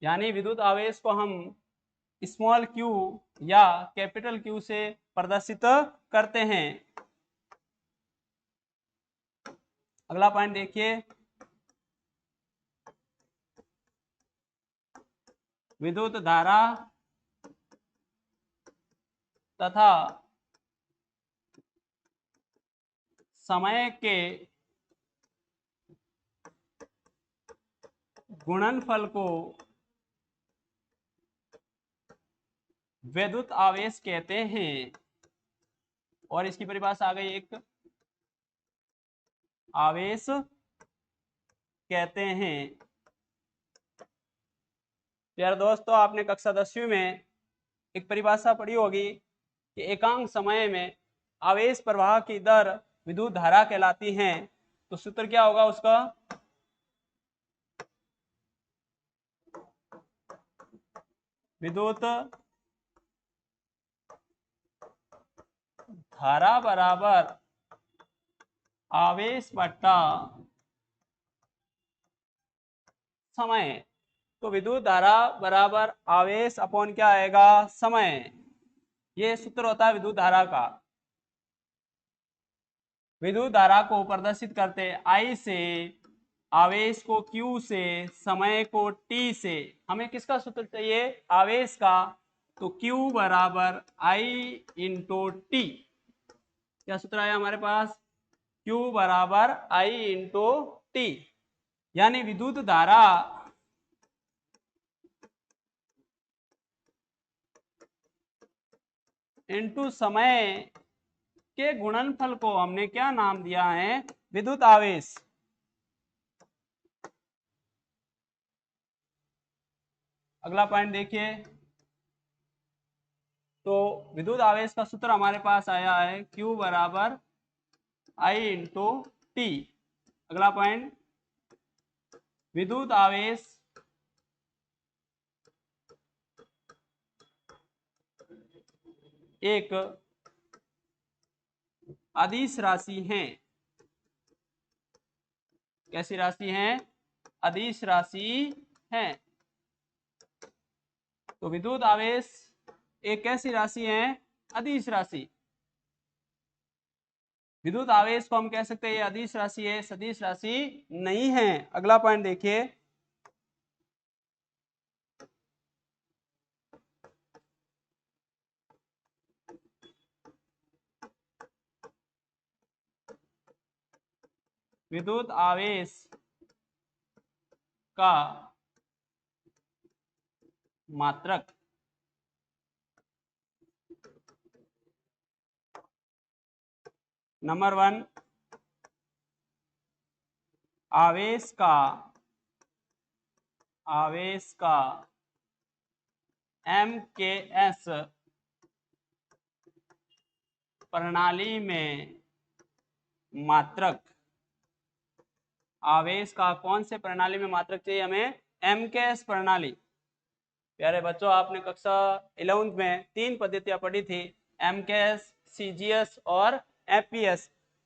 यानी विद्युत आवेश को हम स्मॉल क्यू या कैपिटल क्यू से प्रदर्शित करते हैं। अगला पॉइंट देखिए, विद्युत धारा तथा समय के गुणनफल को विद्युत आवेश कहते हैं। और इसकी परिभाषा आ गई, एक आवेश कहते हैं। यार दोस्तों, आपने कक्षा 10वीं में एक परिभाषा पढ़ी होगी कि एकांक समय में आवेश प्रवाह की दर विद्युत धारा कहलाती है। तो सूत्र क्या होगा उसका? विद्युत धारा बराबर आवेश बट्टा समय। तो विद्युत धारा बराबर आवेश अपॉन क्या आएगा? समय। ये सूत्र होता है विद्युत धारा का। विद्युत धारा को प्रदर्शित करते I से, आवेश को Q से, समय को T से। हमें किसका सूत्र चाहिए? आवेश का। तो Q बराबर I इंटू टी। क्या सूत्र आया हमारे पास? Q बराबर I इंटू टी। यानी विद्युत धारा इंटू समय के गुणनफल को हमने क्या नाम दिया है? विद्युत आवेश। अगला पॉइंट देखिए, तो विद्युत आवेश का सूत्र हमारे पास आया है Q बराबर I इंटू टी। अगला पॉइंट, विद्युत आवेश एक अदिश राशि है। कैसी राशि है? अदिश राशि है। तो विद्युत आवेश एक कैसी राशि है? अदिश राशि। विद्युत आवेश को हम कह सकते हैं ये अदिश राशि है, सदिश राशि नहीं है। अगला पॉइंट देखिए, विद्युत आवेश का मात्रक नंबर 1, आवेश का MKS प्रणाली में मात्रक, आवेश का कौन से प्रणाली में मात्रक चाहिए हमें? MKS प्रणाली। प्यारे बच्चों, आपने कक्षा 11th में 3 पद्धतियां पढ़ी थी, MKS, CGS और FPS।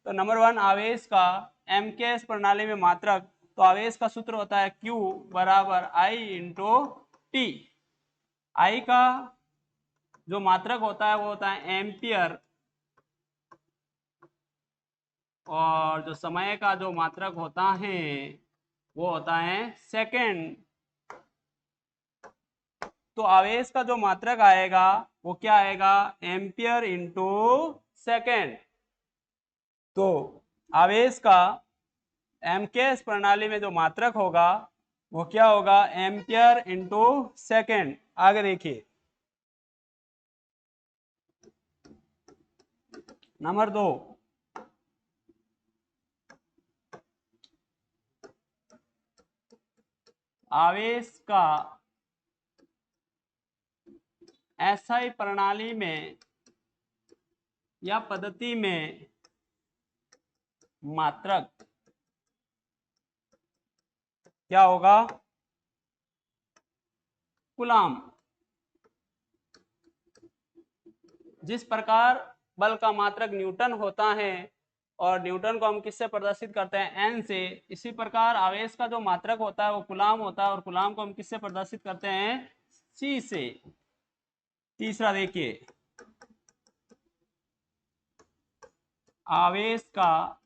तो नंबर 1, आवेश का MKS प्रणाली में मात्रक, तो आवेश का सूत्र होता है Q बराबर I इंटू T। I का जो मात्रक होता है वो होता है एम्पियर, और जो समय का जो मात्रक होता है वो होता है सेकेंड। तो आवेश का जो मात्रक आएगा वो क्या आएगा? Ampere into second. तो आवेश का एमकेएस प्रणाली में जो मात्रक होगा वो क्या होगा? Ampere into second. आगे देखिए, नंबर 2, आवेश का एसआई प्रणाली में या पद्धति में मात्रक क्या होगा? कूलाम। जिस प्रकार बल का मात्रक न्यूटन होता है और न्यूटन को हम किससे प्रदर्शित करते हैं? एन से, इसी प्रकार आवेश का जो मात्रक होता है वो कूलाम होता है, और कूलाम को हम किससे प्रदर्शित करते हैं? सी से। तीसरा देखिए, आवेश का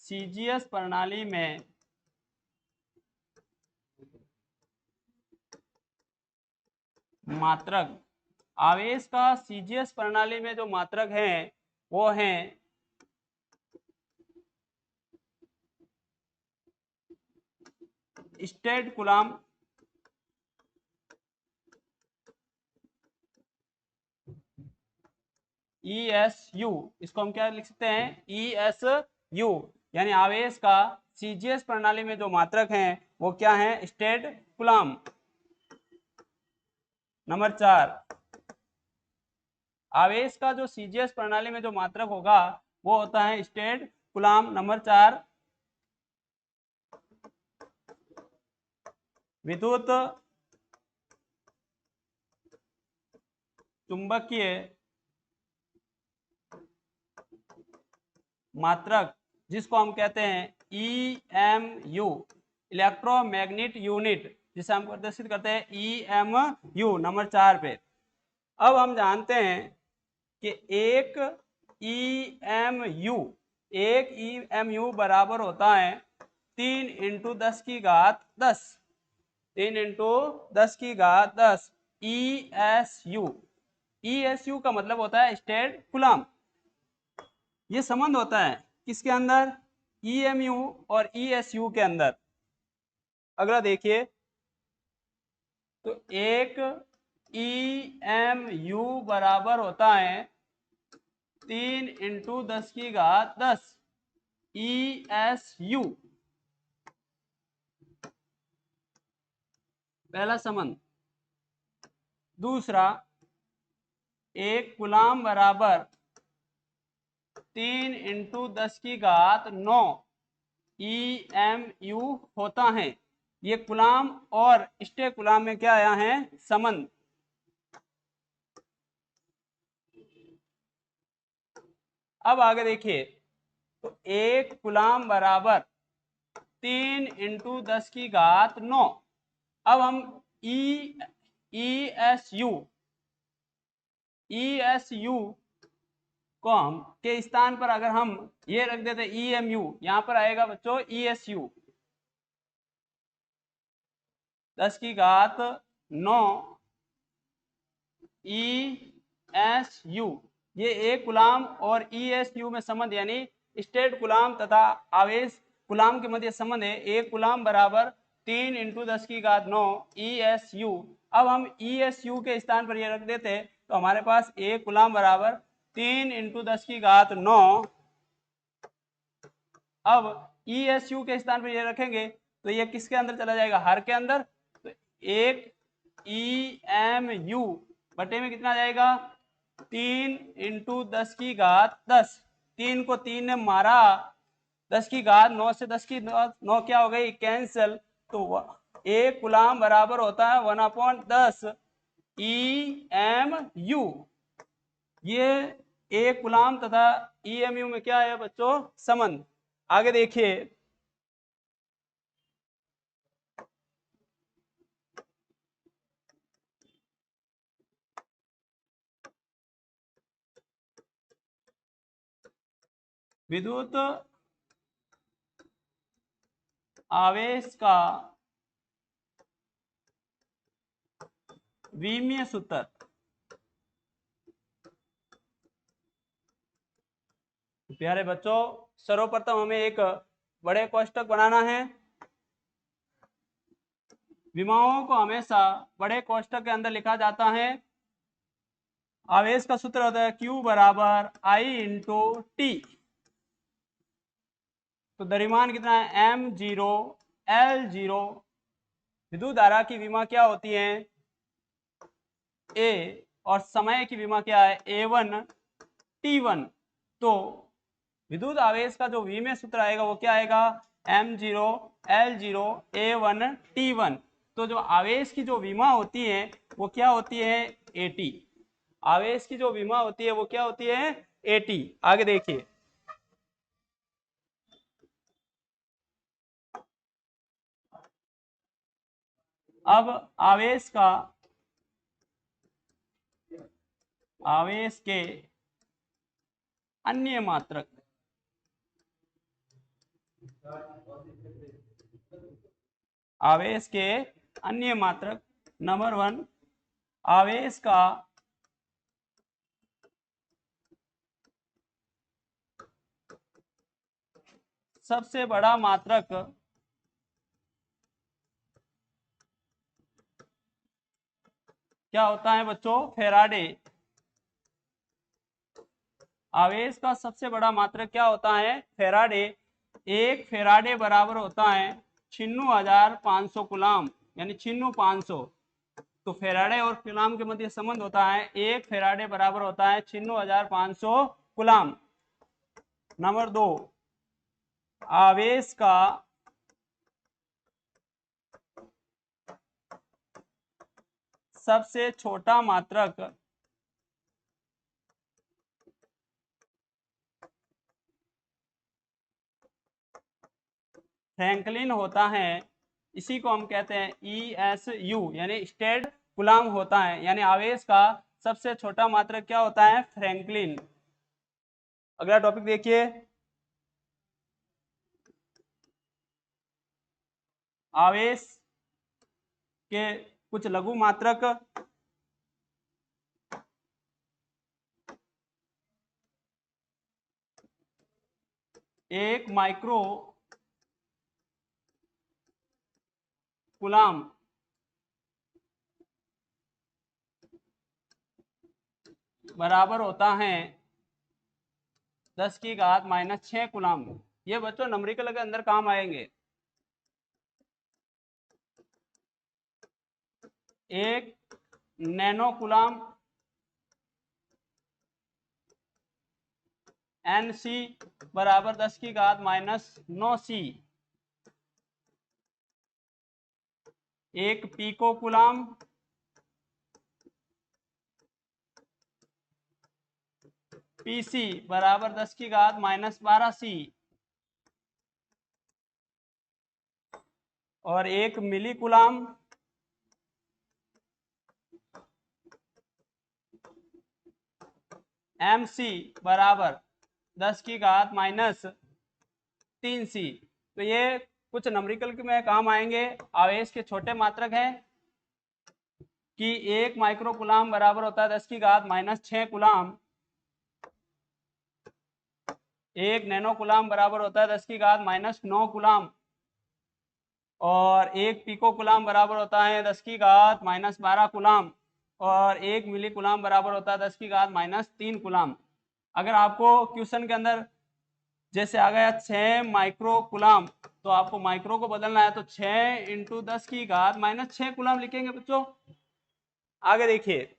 सीजीएस प्रणाली में मात्रक, आवेश का सीजीएस प्रणाली में जो मात्रक है वो है स्टेट कूलाम, ESU। इसको हम क्या लिख सकते हैं? ESU। यानी आवेश का सीजीएस प्रणाली में जो मात्रक है वो क्या है? State coulomb. नंबर 4, आवेश का जो सीजीएस प्रणाली में जो मात्रक होगा वो होता है स्टेट कूलाम। नंबर 4, विद्युत चुंबकीय मात्रक, जिसको हम कहते हैं EMU, इलेक्ट्रोमैग्नेट यूनिट, जिसे हम प्रदर्शित करते हैं EMU। नंबर 4 पे अब हम जानते हैं कि एक EMU बराबर होता है 3 इंटू 10 की घात 10, 3 इंटू 10 की घात 10 ESU। ESU का मतलब होता है स्टेट कूलाम। ये संबंध होता है किसके अंदर? EMU और ESU के अंदर। अगला देखिए, तो एक EMU बराबर होता है 3 इंटू 10 की घात 10 ESU। पहला संबंध। दूसरा, एक कूलाम बराबर 3 इंटू 10 की घात 9 EMU होता है। ये कूलाम और स्टेट कूलाम में क्या आया है? संबंध। अब आगे देखिए, तो एक कूलाम बराबर 3 इंटू 10 की घात 9। अब हम ESU ESU को हम के स्थान पर अगर हम ये रख देते EMU, यहां पर आएगा बच्चों ESU 10⁻9 ESU। ये एक गुलाम और ESU में संबंध यानी स्टेट गुलाम तथा आवेश गुलाम के मध्य संबंध है। एक गुलाम बराबर 3 × 10⁹ ESU। अब हम ESU के स्थान पर ये रख देते तो हमारे पास एक गुलाम बराबर 3 × 10⁹। अब ESU के स्थान पर ये रखेंगे तो ये किसके अंदर चला जाएगा, हर के अंदर। तो एक EMU बटे में कितना जाएगा 3 × 10⁻10। 3 को 3 ने मारा, 10⁻9 से 10⁻9 क्या हो गई, कैंसिल। तो एक गुलाम बराबर होता है 1/10 EMU। ये एक गुलाम तथा EMU में क्या है बच्चों, संबंध। आगे देखिए, विद्युत आवेश का विमीय सूत्र। प्यारे बच्चों, सर्वप्रथम हमें एक बड़े कोष्ठक बनाना है। विमाओं को हमेशा बड़े कोष्ठक के अंदर लिखा जाता है। आवेश का सूत्र होता है Q बराबर I × T। तो द्रव्यमान कितना है m0 L0। विद्युत धारा की विमा क्या होती है A, और समय की विमा क्या है A1 T1। तो विद्युत आवेश का जो विमीय सूत्र आएगा वो क्या आएगा m0 L0 A1 T1। तो जो आवेश की जो विमा होती है वो क्या होती है AT। आवेश की जो विमा होती है वो क्या होती है AT। आगे देखिए, अब आवेश के अन्य मात्रक, आवेश के अन्य मात्रक। नंबर 1, आवेश का सबसे बड़ा मात्रक क्या होता है बच्चों, फेराडे। आवेश का सबसे बड़ा मात्रक क्या होता है फेराडे। एक फेराडे बराबर होता है 96,500 कूलाम, यानी 96,500। तो फेराडे और कूलाम के मध्य संबंध होता है एक फेराडे बराबर होता है 96,500 कूलाम। नंबर 2, आवेश का सबसे छोटा मात्रक फ्रैंकलिन होता है। इसी को हम कहते हैं ESU, यानी स्टेट कूलाम होता है। यानी आवेश का सबसे छोटा मात्रक क्या होता है फ्रैंकलिन। अगला टॉपिक देखिए, आवेश के कुछ लघु मात्रक। एक माइक्रो कूलाम बराबर होता है 10⁻⁻6 कूलाम। ये बच्चों न्यूमेरिकल के अंदर काम आएंगे। एक नैनो कूलाम NC बराबर 10⁻⁻9 C। एक पीको कूलाम PC बराबर 10⁻12 C। और एक मिली कूलाम mc बराबर 10 की घात माइनस 3c। तो ये कुछ न्यूमेरिकल में काम आएंगे। आवेश के छोटे मात्रक हैं कि 1 माइक्रो कूलाम बराबर होता है 10 की घात माइनस 6 कूलाम, 1 नैनो कूलाम बराबर होता है 10 की घात माइनस 9 कूलाम, और 1 पिको कूलाम बराबर होता है 10 की घात माइनस 12 कूलाम, और 1 मिली कूलाम बराबर होता है 10 की घात माइनस 3 कूलाम। अगर आपको क्वेश्चन के अंदर जैसे आ गया 6 माइक्रो कूलाम, तो आपको माइक्रो को बदलना है, तो 6 इंटू 10 की घात माइनस 6 कूलाम लिखेंगे बच्चों। आगे देखिए,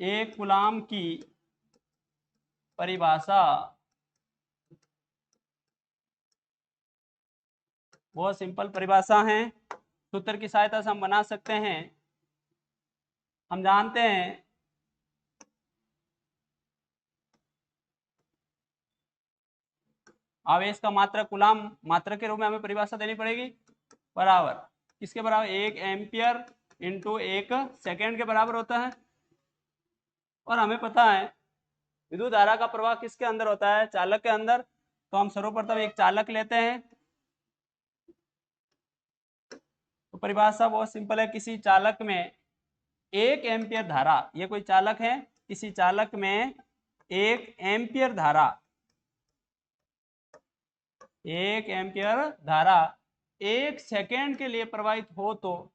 एक कूलाम की परिभाषा बहुत सिंपल परिभाषा है, सूत्र की सहायता से हम बना सकते हैं। हम जानते हैं आवेश का मात्रक कूलाम मात्रक के रूप में हमें परिभाषा देनी पड़ेगी, बराबर किसके बराबर, 1 एम्पियर इंटू 1 सेकेंड के बराबर होता है। और हमें पता है विद्युत धारा का प्रवाह किसके अंदर होता है, चालक के अंदर। तो हम सर्वप्रथम एक चालक लेते हैं। तो परिभाषा बहुत सिंपल है, किसी चालक में 1 एम्पियर धारा, ये कोई चालक है, किसी चालक में 1 एम्पियर धारा, 1 एम्पियर धारा 1 सेकेंड के लिए प्रवाहित हो तो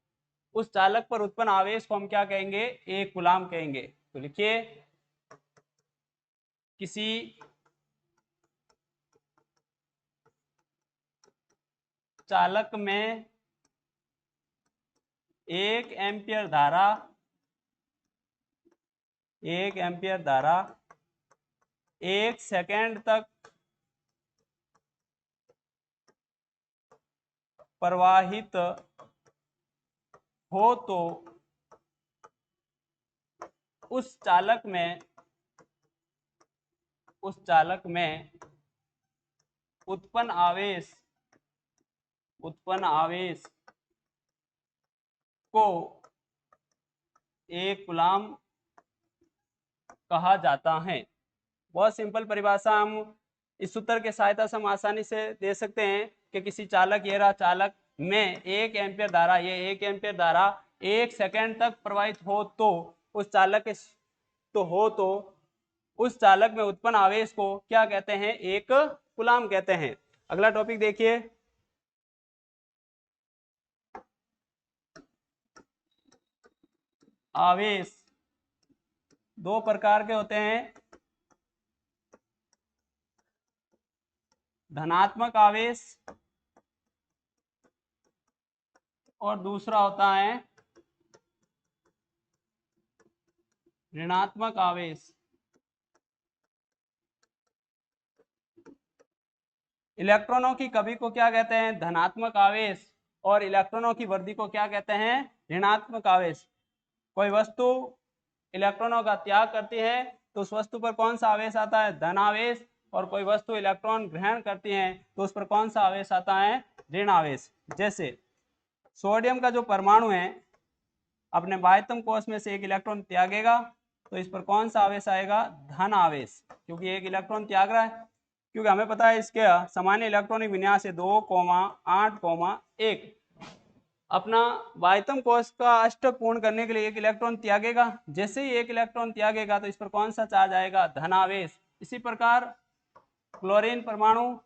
उस चालक पर उत्पन्न आवेश को हम क्या कहेंगे, 1 कूलाम कहेंगे। तो लिखिए, किसी चालक में 1 एम्पियर धारा, 1 एम्पियर धारा 1 सेकेंड तक प्रवाहित हो तो उस चालक में उत्पन्न आवेश को 1 कूलाम कहा जाता है। बहुत सिंपल परिभाषा, हम इस सूत्र के सहायता से हम आसानी से दे सकते हैं कि किसी चालक, ये रहा चालक में 1 एम्पियर धारा, ये 1 एम्पियर धारा 1 सेकेंड तक प्रवाहित हो तो उस चालक के उस चालक में उत्पन्न आवेश को क्या कहते हैं, 1 कूलाम कहते हैं। अगला टॉपिक देखिए, आवेश 2 प्रकार के होते हैं, धनात्मक आवेश और दूसरा होता है ऋणात्मक आवेश। इलेक्ट्रॉनों की कमी को क्या कहते हैं, धनात्मक आवेश, और इलेक्ट्रॉनों की वृद्धि को क्या कहते हैं, ऋणात्मक आवेश। कोई वस्तु इलेक्ट्रॉनों का त्याग करती है तो उस वस्तु पर कौन सा आवेश आता है, धन आवेश, और कोई वस्तु इलेक्ट्रॉन ग्रहण करती है तो उस पर कौन सा आवेश आता है, ऋण आवेश। जैसे सोडियम का जो परमाणु है अपने बाह्यतम कोश में से 1 इलेक्ट्रॉन त्यागेगा तो इस पर कौन सा आवेश आएगा, धन आवेश, क्योंकि 1 इलेक्ट्रॉन त्याग रहा है। क्योंकि हमें पता है इसके सामान्य इलेक्ट्रॉनिक विन्यास है 2,8,1। अपना बाह्यतम कोश का अष्टक पूर्ण करने के लिए 1 इलेक्ट्रॉन त्यागेगा, जैसे ही 1 इलेक्ट्रॉन त्यागेगा तो इस पर कौन सा चार्ज आएगा, धन आवेश। इसी प्रकार क्लोरीन परमाणु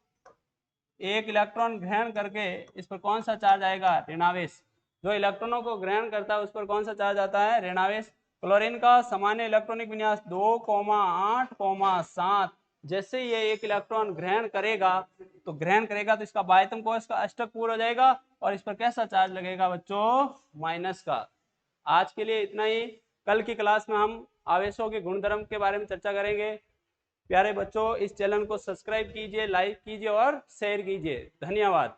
1 इलेक्ट्रॉन ग्रहण करके इस पर कौन सा चार्ज आएगा, ऋणावेश। जो इलेक्ट्रॉनों को ग्रहण करता है उस पर कौन सा चार्ज आता है, ऋणावेश। क्लोरीन का सामान्य इलेक्ट्रॉनिक विन्यास 2,8,7। जैसे ये 1 इलेक्ट्रॉन ग्रहण करेगा तो इसका बाह्यतम कोश का अष्टक पूर्ण हो जाएगा और इस पर कैसा चार्ज लगेगा बच्चों, माइनस का। आज के लिए इतना ही। कल की क्लास में हम आवेशों के गुणधर्म के बारे में चर्चा करेंगे। प्यारे बच्चों, इस चैनल को सब्सक्राइब कीजिए, लाइक कीजिए और शेयर कीजिए। धन्यवाद।